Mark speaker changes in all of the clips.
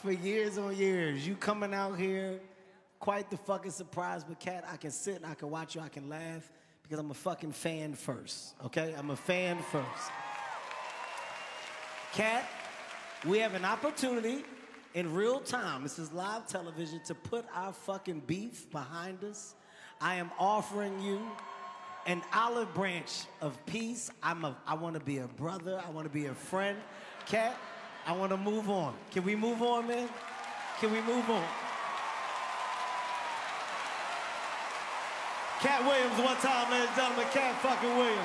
Speaker 1: for years on years. You coming out here, quite the fucking surprise. But Katt, I can sit and I can watch you, I can laugh, because I'm a fucking fan first, okay? I'm a fan first. Katt, we have an opportunity in real time, this is live television, to put our fucking beef behind us. I am offering you an olive branch of peace. I want to be a brother. I want to be a friend. Katt, I want to move on. Can we move on, man? Can we move on? Katt Williams, one time, ladies and gentlemen. Katt fucking Williams.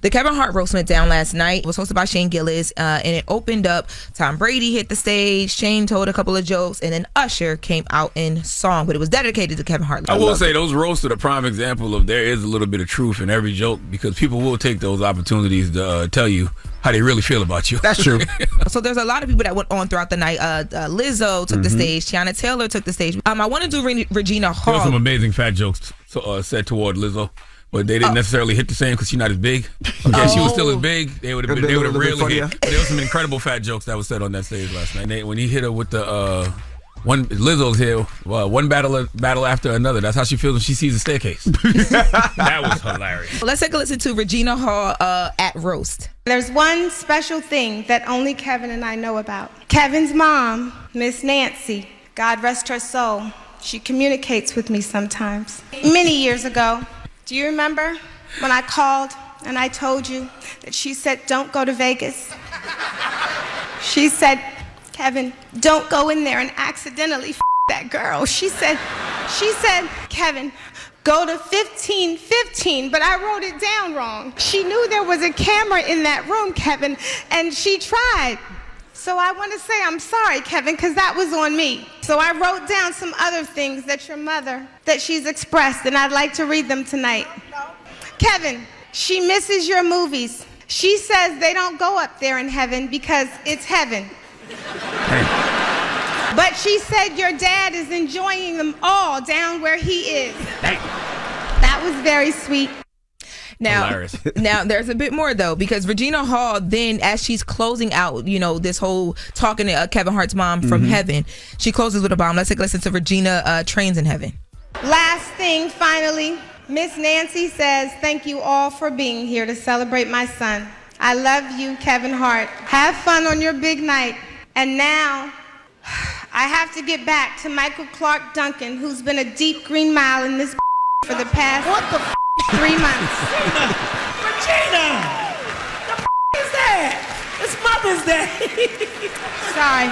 Speaker 2: The Kevin Hart roast went down last night. It was hosted by Shane Gillis, and it opened up. Tom Brady hit the stage. Shane told a couple of jokes, and then Usher came out in song. But it was dedicated to Kevin Hart.
Speaker 3: I will say those roasts are the prime example of there is a little bit of truth in every joke, because people will take those opportunities to tell you how they really feel about you.
Speaker 4: That's true.
Speaker 2: So there's a lot of people that went on throughout the night. Lizzo took the stage. Tiana Taylor took the stage. I want to do Regina Hall.
Speaker 3: There were some amazing fat jokes said toward Lizzo. But they didn't necessarily hit the same because she's not as big. Okay, she was still as big. They would have really hit. There were some incredible fat jokes that was said on that stage last night. When he hit her with the Lizzo's here, one battle after another. That's how she feels when she sees a staircase. That was hilarious.
Speaker 2: Let's take a listen to Regina Hall at roast.
Speaker 5: There's one special thing that only Kevin and I know about. Kevin's mom, Miss Nancy, God rest her soul, she communicates with me sometimes. Many years ago, do you remember when I called and I told you that she said, don't go to Vegas? She said, Kevin, don't go in there and accidentally that girl. She said, Kevin, go to 1515, but I wrote it down wrong. She knew there was a camera in that room, Kevin, and she tried. So I want to say I'm sorry, Kevin, because that was on me. So I wrote down some other things that your mother, that she's expressed, and I'd like to read them tonight. Kevin, she misses your movies. She says they don't go up there in heaven because it's heaven. But she said your dad is enjoying them all down where he is. That was very sweet.
Speaker 2: Now there's a bit more though, because Regina Hall then, as she's closing out, this whole talking to Kevin Hart's mom from heaven, she closes with a bomb. Let's take a listen to Regina Trains in Heaven.
Speaker 5: Last thing, finally, Miss Nancy says, thank you all for being here to celebrate my son. I love you, Kevin Hart. Have fun on your big night. And now, I have to get back to Michael Clark Duncan, who's been a deep green mile in this for the past 3 months.
Speaker 1: Regina! The is that? It's Mother's Day.
Speaker 5: Sorry.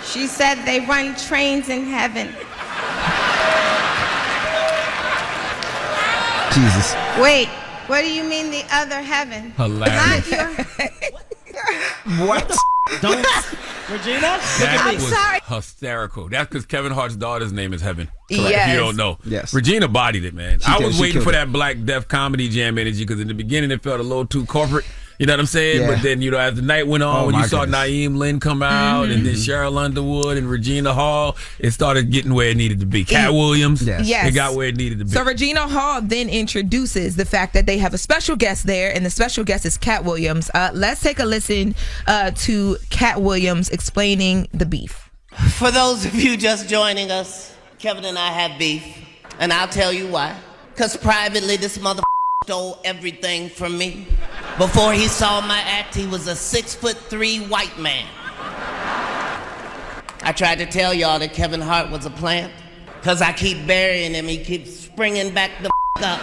Speaker 5: She said they run trains in heaven.
Speaker 4: Jesus.
Speaker 5: Wait, what do you mean the other heaven?
Speaker 3: Hilarious.
Speaker 5: Not your...
Speaker 4: What?
Speaker 1: Don't, Regina?
Speaker 3: That was
Speaker 5: sorry.
Speaker 3: hysterical. That's because Kevin Hart's daughter's name is Heaven.
Speaker 2: Yes.
Speaker 3: If you don't know.
Speaker 4: Yes.
Speaker 3: Regina bodied it, man. I was waiting for
Speaker 4: it.
Speaker 3: that Black Death Comedy Jam energy, because in the beginning it felt a little too corporate. You know what I'm saying?
Speaker 4: Yeah.
Speaker 3: But then, as the night went on, when you saw Naeem Lynn come out, and then Cheryl Underwood and Regina Hall, it started getting where it needed to be. Katt Williams,
Speaker 2: Yes.
Speaker 3: it got where it needed to be.
Speaker 2: So Regina Hall then introduces the fact that they have a special guest there, and the special guest is Katt Williams. Let's take a listen to Katt Williams explaining the beef.
Speaker 6: For those of you just joining us, Kevin and I have beef, and I'll tell you why. Because privately, this mother stole everything from me. Before he saw my act, he was a 6'3" white man. I tried to tell y'all that Kevin Hart was a plant, because I keep burying him. He keeps springing back the up,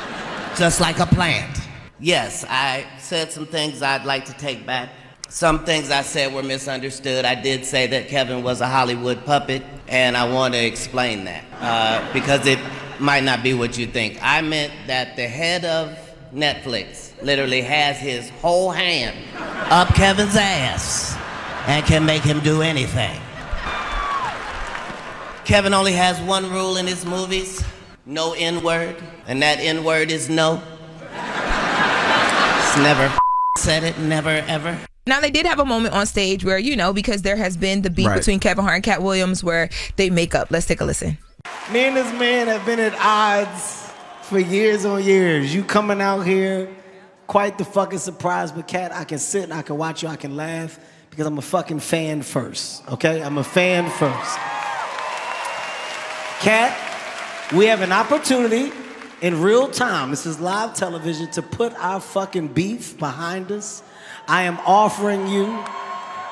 Speaker 6: just like a plant. Yes, I said some things I'd like to take back. Some things I said were misunderstood. I did say that Kevin was a Hollywood puppet, and I want to explain that, because it might not be what you think. I meant that the head of Netflix literally has his whole hand up Kevin's ass and can make him do anything. Kevin only has one rule in his movies: no N-word, and that N-word is no. It's never said it, never ever.
Speaker 2: Now, they did have a moment on stage where, because there has been the beef between Kevin Hart and Katt Williams where they make up. Let's take a listen.
Speaker 1: Me and this man have been at odds for years on years. You coming out here, quite the fucking surprise. But Katt, I can sit and I can watch you, I can laugh, because I'm a fucking fan first, okay? I'm a fan first. Katt, we have an opportunity in real time, this is live television, to put our fucking beef behind us. I am offering you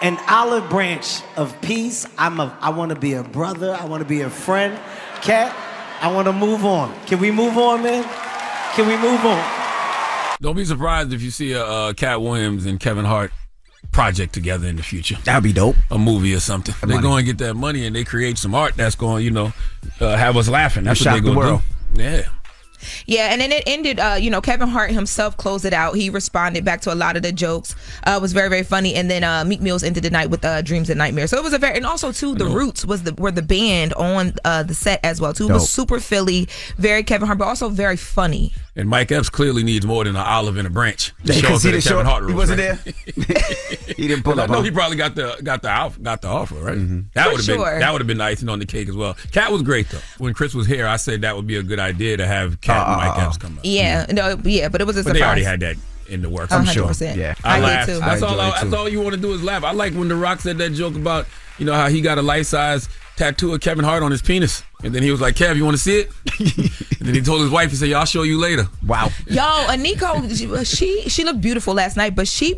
Speaker 1: an olive branch of peace. I want to be a brother. I want to be a friend. Katt, I want to move on. Can we move on, man? Can we move on?
Speaker 3: Don't be surprised if you see a Katt Williams and Kevin Hart project together in the future.
Speaker 4: That'd be dope.
Speaker 3: A movie or something. They're going to get that money and they create some art that's going, have us laughing. That's what they're going to do. Yeah.
Speaker 2: Yeah, and then it ended, Kevin Hart himself closed it out. He responded back to a lot of the jokes. It was very, very funny. And then Meek Mill's ended the night with Dreams and Nightmares. So it was and also too, The Roots were the band on the set as well too. It was super Philly, very Kevin Hart, but also very funny.
Speaker 3: And Mike Epps clearly needs more than an olive and a branch.
Speaker 4: Because he wasn't there. He didn't pull up.
Speaker 3: No, he probably got the offer, right? Mm-hmm. That would have been the icing on the cake as well. Katt was great though. When Chris was here, I said that would be a good idea to have Katt and Mike Epps come up.
Speaker 2: Yeah, but it was a surprise.
Speaker 3: But they already had that in the works. I'm
Speaker 2: 100%.
Speaker 3: sure.
Speaker 4: Yeah,
Speaker 3: I laughed.
Speaker 2: Did too.
Speaker 3: That's all you want to do is laugh. I like when The Rock said that joke about how he got a life-size tattoo of Kevin Hart on his penis. And then he was like, Kev, you want to see it? And then he told his wife, he said, I'll show you later.
Speaker 4: Wow.
Speaker 2: Yo, Aniko, she looked beautiful last night, but she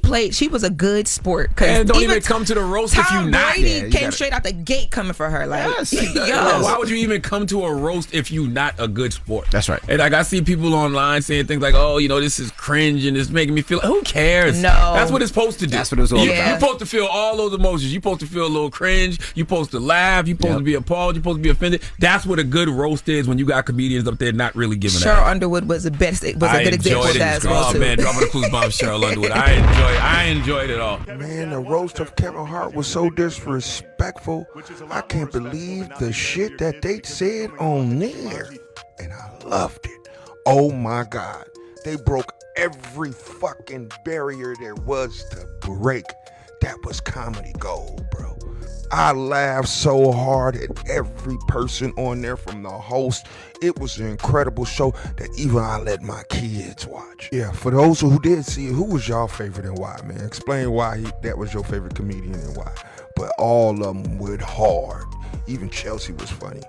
Speaker 2: was a good sport.
Speaker 3: And don't even come to the roast if you not.
Speaker 2: Tom Brady came straight out the gate coming for her. Like,
Speaker 3: why would you even come to a roast if you not a good sport?
Speaker 4: That's right.
Speaker 3: And I see people online saying things like, this is cringe and it's making me feel, who cares?
Speaker 2: No.
Speaker 3: That's what it's supposed to do.
Speaker 4: That's what it's all about.
Speaker 3: You're supposed to feel all those emotions. You're supposed to feel a little cringe. You're supposed to laugh. You're supposed to be appalled. You're supposed to be offended. That's what a good roast is when you got comedians up there not really giving
Speaker 2: Cheryl Underwood was a good example of that as well, too.
Speaker 3: Oh, man, dropping the clues bomb Cheryl Underwood. I enjoyed it all.
Speaker 7: Man, the roast of Kevin Hart was so disrespectful. I can't believe the shit that they said on there. And I loved it. Oh my God. They broke every fucking barrier there was to break. That was comedy gold, bro. I laughed so hard at every person on there from the host. It was an incredible show that even I let my kids watch. Yeah, for those who did see it, who was y'all favorite and why, man? Explain why that was your favorite comedian and why. But all of them went hard. Even Chelsea was funny.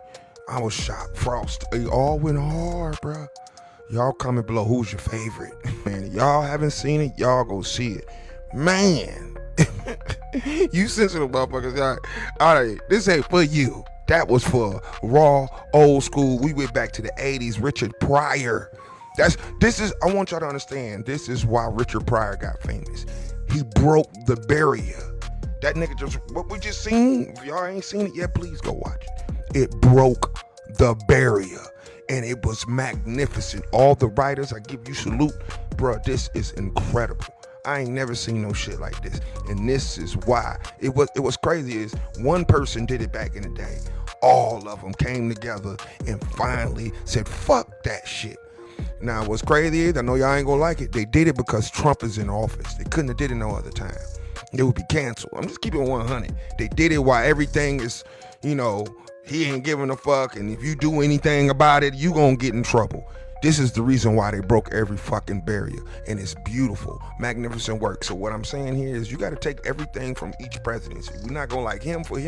Speaker 7: I was shocked. Frost, they all went hard, bro. Y'all comment below who's your favorite. Man, if y'all haven't seen it, y'all go see it. Man. You sensitive motherfuckers. All right, this ain't for you. That was for raw, old school. We went back to the 80s. Richard Pryor. I want y'all to understand, this is why Richard Pryor got famous. He broke the barrier. That nigga what we just seen, if y'all ain't seen it yet, please go watch it. It broke the barrier. And it was magnificent. All the writers, I give you salute. Bruh, this is incredible. I ain't never seen no shit like this. And this is why. It was crazy is one person did it back in the day. All of them came together and finally said, fuck that shit. Now what's crazy is, I know y'all ain't gonna like it, they did it because Trump is in office. They couldn't have did it no other time. It would be canceled. I'm just keeping it 100. They did it while everything is, he ain't giving a fuck, and if you do anything about it, you gonna get in trouble. This is the reason why they broke every fucking barrier, and it's beautiful, magnificent work. So what I'm saying here is you got to take everything from each presidency. We're not going to like him for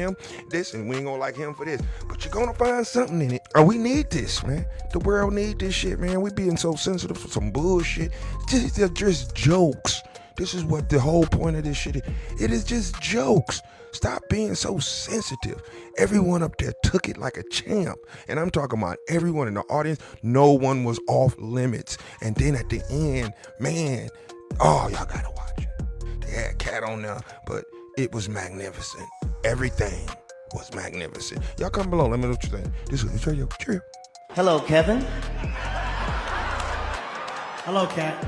Speaker 7: this, and we ain't going to like him for this, but you're going to find something in it. We need this, man. The world need this shit, man. We being so sensitive for some bullshit. They're just jokes. This is what the whole point of this shit is. It is just jokes. Stop being so sensitive. Everyone up there took it like a champ. And I'm talking about everyone in the audience. No one was off limits. And then at the end, man, y'all gotta watch it. They had Katt on there, but it was magnificent. Everything was magnificent. Y'all come below, let me know what you think. This is Cheerio.
Speaker 6: Hello, Kevin.
Speaker 1: Hello, Katt.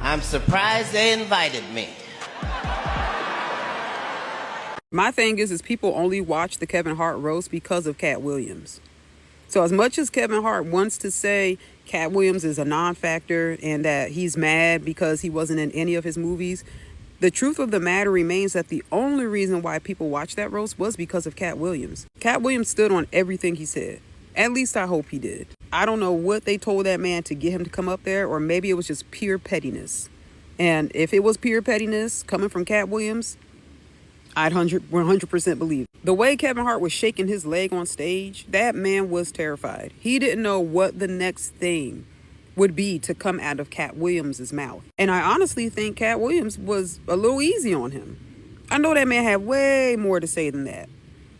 Speaker 6: I'm surprised they invited me.
Speaker 8: My thing is people only watch the Kevin Hart roast because of Katt Williams. So as much as Kevin Hart wants to say Katt Williams is a non-factor and that he's mad because he wasn't in any of his movies, the truth of the matter remains that the only reason why people watched that roast was because of Katt Williams. Katt Williams stood on everything he said. At least I hope he did. I don't know what they told that man to get him to come up there, or maybe it was just pure pettiness. And if it was pure pettiness coming from Katt Williams, I'd 100% believe. The way Kevin Hart was shaking his leg on stage, that man was terrified. He didn't know what the next thing would be to come out of Katt Williams' mouth. And I honestly think Katt Williams was a little easy on him. I know that man had way more to say than that,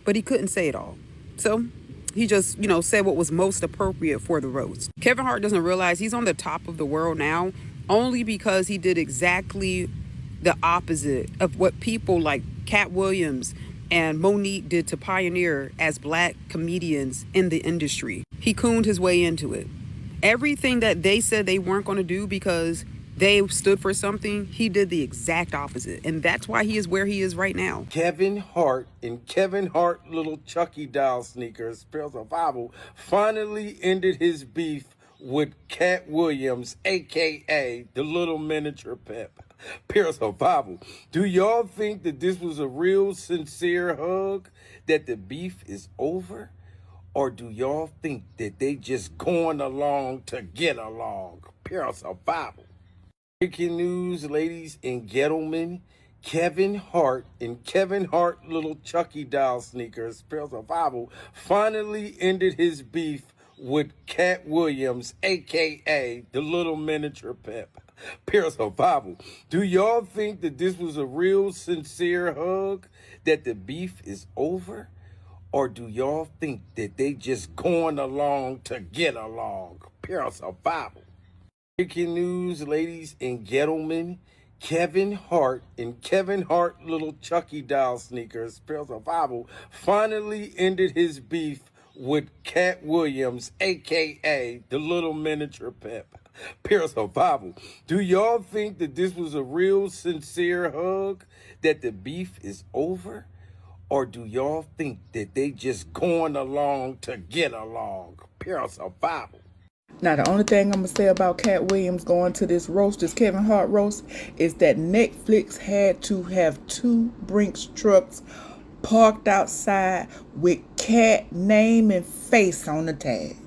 Speaker 8: but he couldn't say it all. So he just, said what was most appropriate for the roast. Kevin Hart doesn't realize he's on the top of the world now only because he did exactly the opposite of what people like Katt Williams and Monique did to pioneer as black comedians in the industry. He cooned his way into it. Everything that they said they weren't going to do because they stood for something, he did the exact opposite. And that's why he is where he is right now.
Speaker 7: Kevin Hart and Kevin Hart little Chucky doll sneakers, Pearls of Bible, finally ended his beef with Katt Williams, a.k.a. the little miniature pep. Pearls of Bible, do y'all think that this was a real sincere hug, that the beef is over? Or do y'all think that they just going along to get along? Pearls of Bible. Breaking news, ladies and gentlemen. Kevin Hart and Kevin Hart little Chucky doll sneakers, Pearls of Bible, finally ended his beef with Katt Williams, a.k.a. the little miniature pep. Pearls of Bible, do y'all think that this was a real sincere hug, that the beef is over? Or do y'all think that they just going along to get along? Pearls of Bible. Breaking news, ladies and gentlemen. Kevin Hart and Kevin Hart little Chucky doll sneakers, Pearls of Bible, finally ended his beef with Katt Williams, a.k.a. the little miniature pep. Pearls of Bible, do y'all think that this was a real sincere hug, that the beef is over? Or do y'all think that they just going along to get along? Pearls of Bible.
Speaker 9: Now, the only thing I'm going to say about Katt Williams going to this roast, this Kevin Hart roast, is that Netflix had to have 2 Brinks trucks parked outside with Katt name and face on the tag.